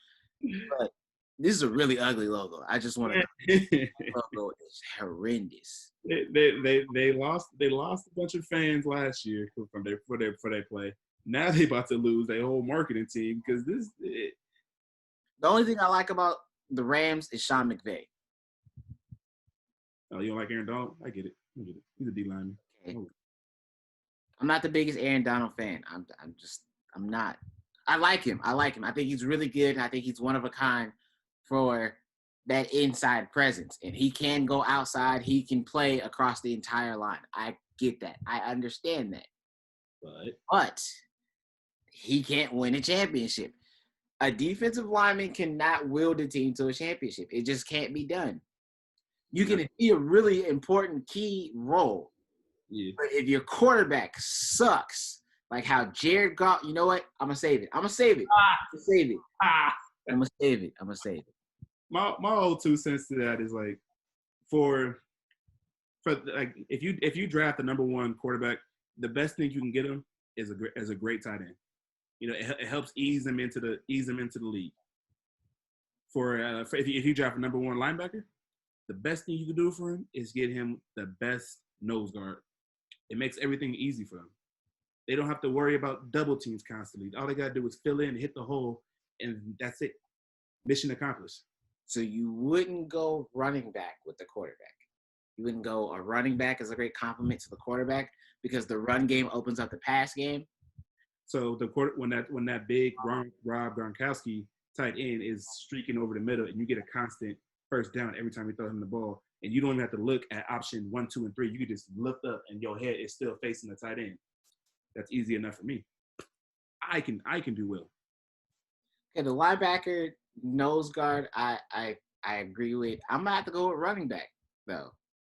But this is a really ugly logo. I just want to. The logo is horrendous.
They lost a bunch of fans last year for their play. Now they about to lose their whole marketing team because this.
The only thing I like about the Rams is Sean McVay.
Oh, you don't like Aaron Donald? I get it. He's a D lineman.
Okay. I'm not the biggest Aaron Donald fan. I'm not. I like him. I think he's really good. I think he's one of a kind for that inside presence. And he can go outside. He can play across the entire line. I get that. I understand that. But he can't win a championship. A defensive lineman cannot wield a team to a championship. It just can't be done. You can be a really important key role. Yeah. But if your quarterback sucks, like how Jared Goff, you know what? I'm going to save it.
My whole 2 cents to that is for if you draft the number 1 quarterback, the best thing you can get him is a great tight end. It helps ease him into the league. For if you draft a number 1 linebacker, the best thing you can do for him is get him the best nose guard. It makes everything easy for them. They don't have to worry about double teams constantly. All they got to do is fill in, hit the hole, and that's it. Mission accomplished.
So you wouldn't go running back with the quarterback. You wouldn't go a running back as a great compliment to the quarterback because the run game opens up the pass game.
So when that big Rob Gronkowski tight end is streaking over the middle and you get a constant first down every time you throw him the ball, and you don't even have to look at option 1, 2, and 3. You can just lift up, and your head is still facing the tight end. That's easy enough for me. I can do well.
Okay, the linebacker nose guard, I agree with. I'm gonna have to go with running back though,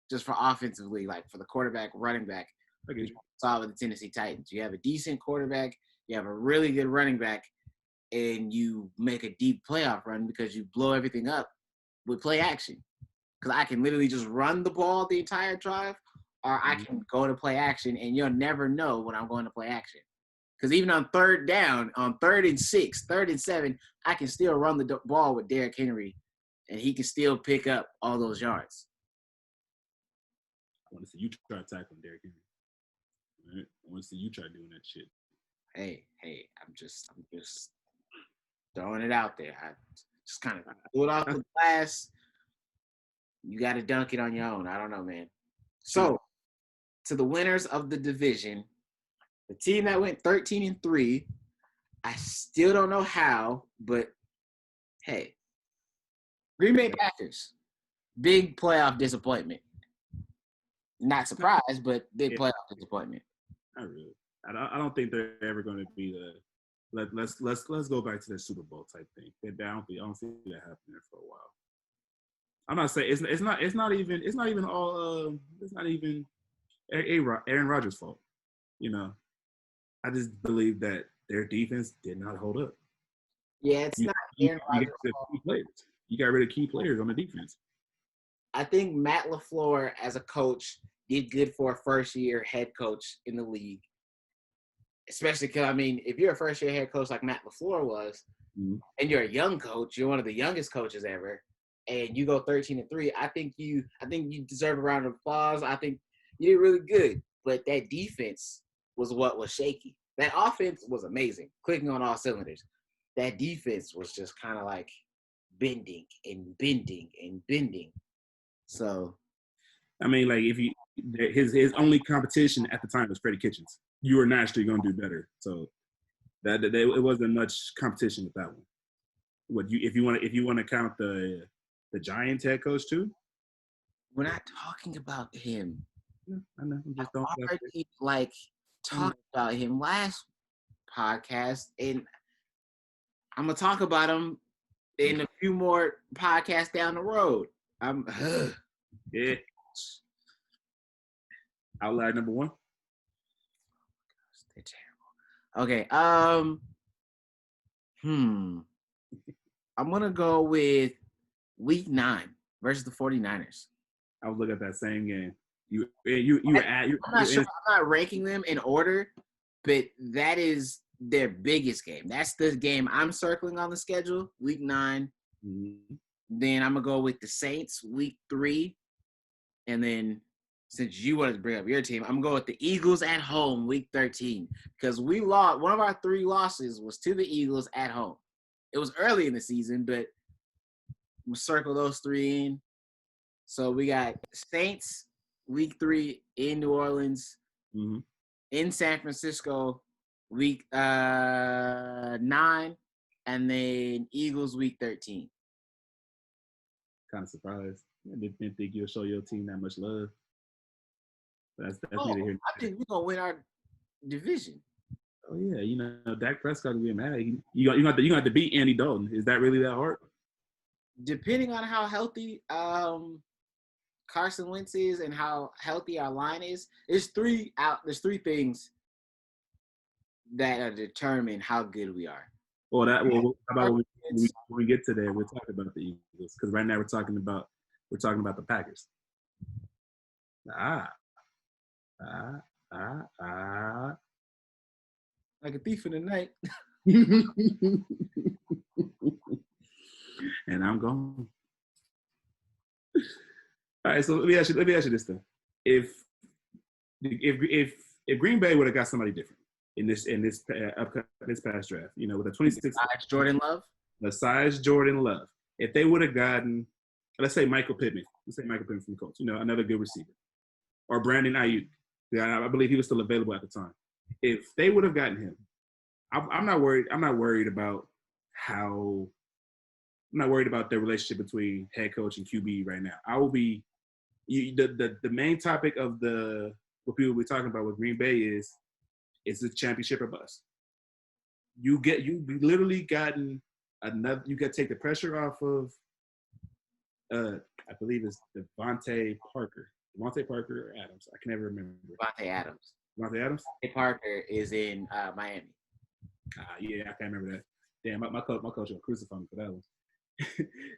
just for offensively, like for the quarterback, running back.
Okay.
Saw with the Tennessee Titans. You have a decent quarterback, you have a really good running back, and you make a deep playoff run because you blow everything up with play action. Because I can literally just run the ball the entire drive, or I can go to play action, and you'll never know when I'm going to play action. Because even on third down, on 3rd and 6, 3rd and 7, I can still run the ball with Derrick Henry, and he can still pick up all those yards.
I want to see you try tackling Derrick Henry. Right? I want to see you try doing that shit.
Hey, I'm just throwing it out there. I just kind of do it off the glass. You got to dunk it on your own. I don't know, man. So, to the winners of the division, the team that went 13-3, I still don't know how, but hey, Green Bay Packers, big playoff disappointment. Not surprised, but big playoff disappointment.
Not really. I don't think they're ever going to be the let's go back to the Super Bowl type thing. I don't see that happening for a while. I'm not saying it's not even Aaron Rodgers' fault. You know, I just believe that their defense did not hold up.
Yeah, it's not Aaron Rodgers' fault.
You got rid of key players on the defense.
I think Matt LaFleur as a coach did good for a first-year head coach in the league. Especially because, I mean, if you're a first-year head coach like Matt LaFleur was, and you're a young coach, you're one of the youngest coaches ever, and you go 13-3, I think you deserve a round of applause. I think you did really good. But that defense was what was shaky. That offense was amazing, clicking on all cylinders. That defense was just kind of like bending and bending and bending. So,
I mean, like his only competition at the time was Freddie Kitchens. You were naturally going to do better. So that it wasn't much competition with that one. If you want to count the Giants head coach too?
We're not talking about him.
I know. I'm just
talked about him last podcast, and I'm gonna talk about him in a few more podcasts down the road.
Yeah. Outlier number 1.
They're terrible. Okay. I'm gonna go with Week 9 versus the 49ers.
I was looking at that same game.
I'm not ranking them in order, but that is their biggest game. That's the game I'm circling on the schedule, Week 9.
Mm-hmm.
Then I'm gonna go with the Saints, Week 3, and then since you wanted to bring up your team, I'm gonna go with the Eagles at home, Week 13, because we lost. One of our 3 losses was to the Eagles at home. It was early in the season, but we'll circle those 3 in. So we got Saints, Week 3 in New Orleans, in San Francisco, Week 9, and then Eagles Week 13.
Kind of surprised. I didn't think you'll show your team that much love. That's neither here.
I think we're gonna win our division.
Oh yeah, Dak Prescott will be mad. You got to beat Andy Dalton. Is that really that hard?
Depending on how healthy Carson Wentz is and how healthy our line is, there's 3 things that determine how good we are.
How about when we get to there, we'll talk about the Eagles, because right now we're talking about the Packers.
Like a thief in the night.
And I'm gone. All right, so let me ask you this then: If Green Bay would have got somebody different in this past draft, with a 26, besides Jordan Love, if they would have gotten, let's say Michael Pittman from the Colts, another good receiver, or Brandon Ayuk, I believe he was still available at the time. If they would have gotten him, I'm not worried. I'm not worried about the relationship between head coach and QB right now. I will be The main topic of what people will be talking about with Green Bay is the championship or bust. You literally gotten another. You got to take the pressure off of. I believe it's Devontae Parker or Adams. I can never remember.
Devontae Adams.
Devontae Adams.
Devontae Parker is in Miami.
Yeah, I can't remember that. Damn, my coach will crucify me for that one.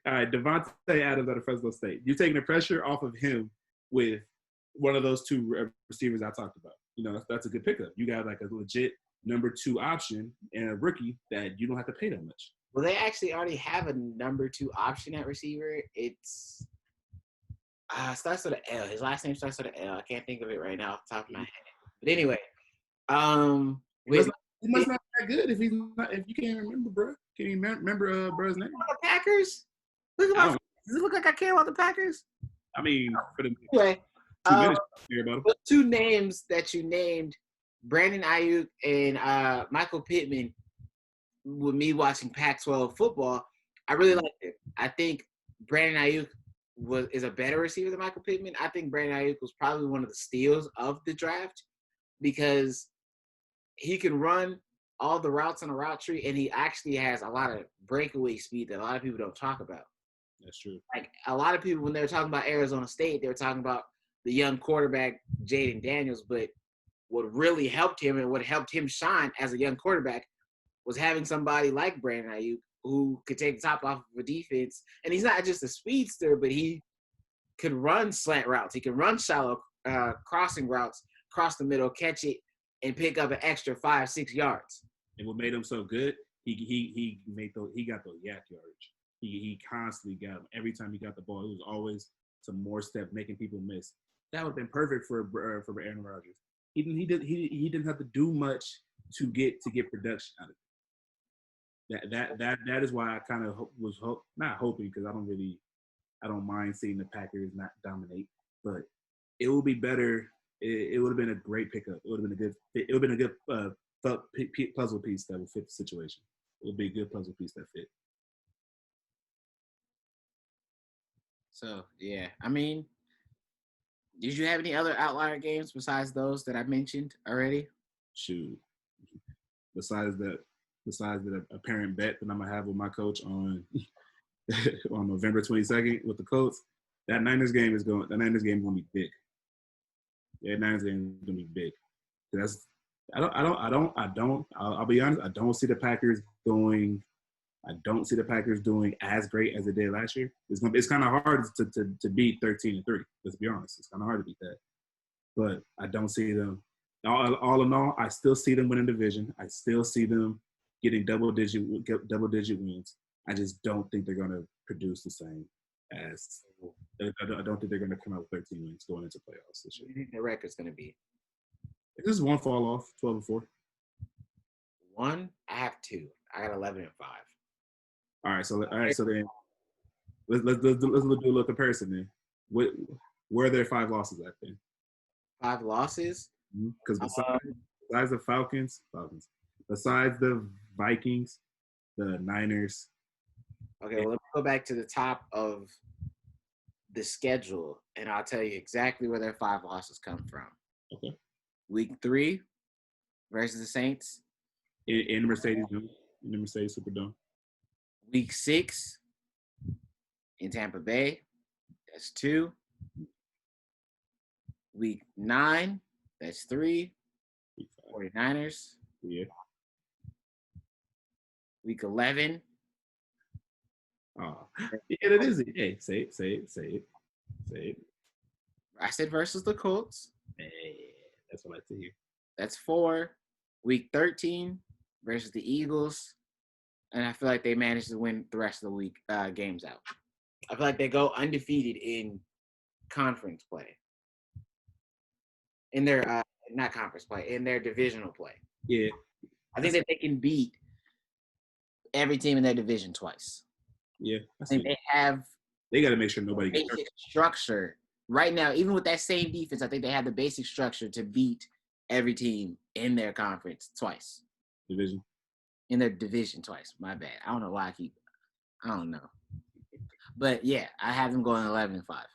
All right, Devontae Adams out of Fresno State. You're taking the pressure off of him with one of those two receivers I talked about. You know, that's a good pickup. You got like a legit number 2 option and a rookie that you don't have to pay that much.
Well, they actually already have a number 2 option at receiver. It's starts with an L. His last name starts with an L. I can't think of it right now off the top of my head. But anyway,
he must not be that good if you can't remember, bro. Can you remember bro's name?
The Packers. Does it look like I care about the Packers?
I mean, for the
anyway,
2 minutes, care about them.
The 2 names that you named, Brandon Ayuk and Michael Pittman. With me watching Pac-12 football, I really like it. I think Brandon Ayuk is a better receiver than Michael Pittman. I think Brandon Ayuk was probably one of the steals of the draft because he can run all the routes on a route tree, and he actually has a lot of breakaway speed that a lot of people don't talk about.
That's true.
Like a lot of people, when they were talking about Arizona State, they were talking about the young quarterback, Jaden Daniels, but what really helped him and what helped him shine as a young quarterback was having somebody like Brandon Ayuk who could take the top off of a defense. And he's not just a speedster, but he could run slant routes. He can run shallow crossing routes, cross the middle, catch it, and pick up an extra 5-6 yards.
And what made him so good, he got those yak yardage. He constantly got them. Every time he got the ball, it was always some more steps, making people miss. That would have been perfect for Aaron Rodgers. He didn't have to do much to get production out of it. That is why I kind of was not hoping, because I don't mind seeing the Packers not dominate, but it will be better. It would have been a great pickup. It would have been a good. It would have been a good puzzle piece that would fit the situation. It would be a good puzzle piece that fit.
So yeah, I mean, did you have any other outlier games besides those that I mentioned already?
Shoot. Besides the apparent bet that I'm gonna have with my coach on November 22nd with the Colts, that Niners game is gonna be big. Yeah, Niners game is gonna be big. I'll be honest, I don't see the Packers doing as great as they did last year. It's kind of hard to beat 13-3. Let's be honest, it's kind of hard to beat that. But I don't see them. All in all, I still see them winning division. I still see them getting double-digit wins. I just don't think they're going to produce the same as. I don't think they're going to come out with 13 wins going into playoffs this year.
What do you think the record's going to be?
This is one fall off, 12-4.
One, I have 2. I got 11-5.
All right, so then let's do a little comparison then. Where are their 5 losses at then?
5 losses?
Because besides the Falcons, besides the Vikings, the Niners.
Okay, well, let me go back to the top of the schedule, and I'll tell you exactly where their 5 losses come from.
Okay.
Week 3 versus the Saints.
In Mercedes Superdome.
Week 6 in Tampa Bay. That's 2. Week 9. That's 3. 49ers.
Yeah.
Week 11.
Oh, yeah, that is it. Hey, say it.
I said versus the Colts.
Hey, that's what I like to hear.
That's 4. Week 13 versus the Eagles. And I feel like they managed to win the rest of the week games out. I feel like they go undefeated in conference play. In their not conference play, in their divisional play.
Yeah.
I think that they can beat every team in their division twice.
Yeah.
I think
they got to make sure nobody gets hurt.
Structure right now, even with that same defense, I think they have the basic structure to beat every team in their conference twice.
Division.
In their division twice. My bad. I don't know why I don't know. But yeah, I have them going 11-5.
All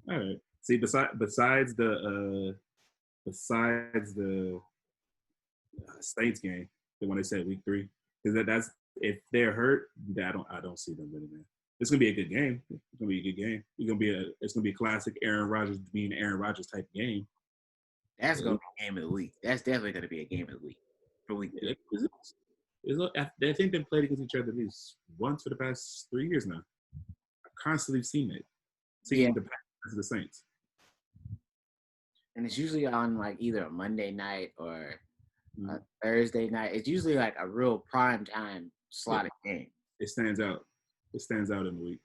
right. See, besides the Saints game, the one they said week 3, because that's if they're hurt, I don't see them winning that. It's gonna be a good game. It's gonna be a good game. It's gonna be a classic Aaron Rodgers being Aaron Rodgers type game.
That's gonna be a game of the week. That's definitely gonna be a game of the week for week 3.
I think they've played against each other at least once for the past 3 years now. I've constantly seen it. Seen the Packers the Saints.
And it's usually on like either a Monday night or a Thursday night. It's usually like a real prime time slotted game.
It stands out. It stands out in the week.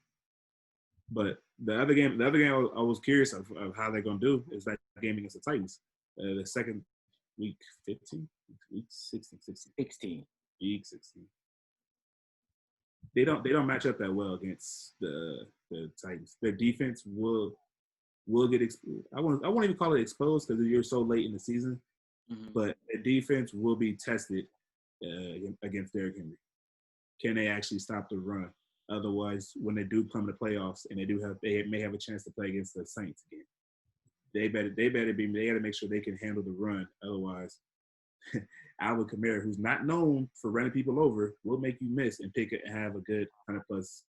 But the other game I was curious of how they're gonna do is that game against the Titans. The second week 15, week 16. Week 16. They don't match up that well against the Titans. Their defense will get exposed. I won't even call it exposed because you're so late in the season. But their defense will be tested against Derrick Henry. Can they actually stop the run? Otherwise, when they do come to playoffs and they may have a chance to play against the Saints again, they got to make sure they can handle the run. Otherwise, Alvin Kamara, who's not known for running people over, will make you miss and have a good kind of plus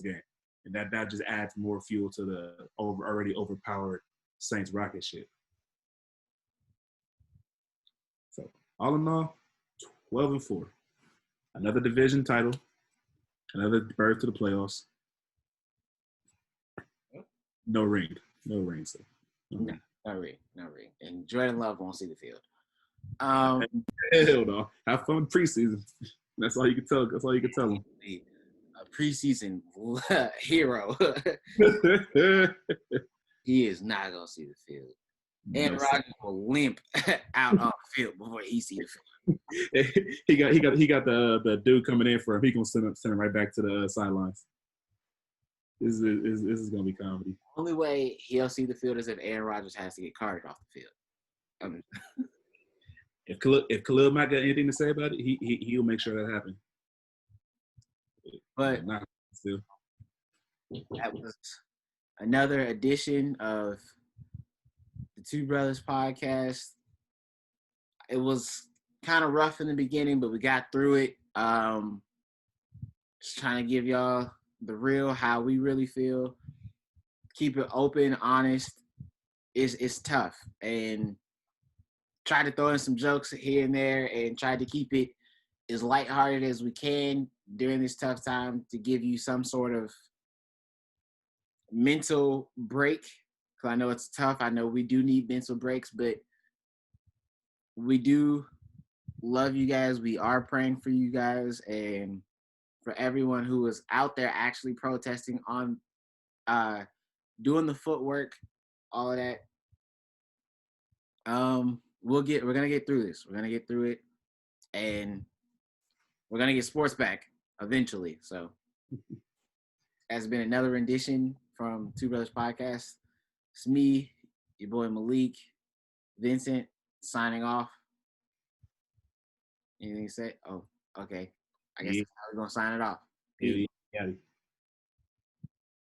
game, and that just adds more fuel to the already overpowered Saints rocket ship. So all in all, 12-4, another division title, another berth to the playoffs. No ring. So
no ring. And Jordan Love won't see the field.
Hell no. Have fun preseason. That's all you can tell. That's all you can tell them.
A preseason hero. He is not gonna see the field. And Rodgers will limp out on the field before he sees the field.
he got the dude coming in for him. He gonna send him right back to the sidelines. This is gonna be comedy.
The only way he'll see the field is if Aaron Rodgers has to get carted off the field.
If Khalil Mack got anything to say about it, he'll make sure that happens.
But
not still.
That was another edition of the Two Brothers podcast. It was kind of rough in the beginning, but we got through it. Just trying to give y'all the real, how we really feel. Keep it open, honest. It's tough, and try to throw in some jokes here and there, and try to keep it as lighthearted as we can during this tough time to give you some sort of mental break. Because I know it's tough. I know we do need mental breaks, but we do love you guys. We are praying for you guys, and for everyone who is out there actually protesting on doing the footwork, all of that. We're gonna get through this. We're gonna get through it, and we're gonna get sports back eventually. So that's been another rendition from Two Brothers Podcast. It's me, your boy Malik, Vincent, signing off. Anything to say? Oh, okay. I guess we're gonna sign it off.
Yeah.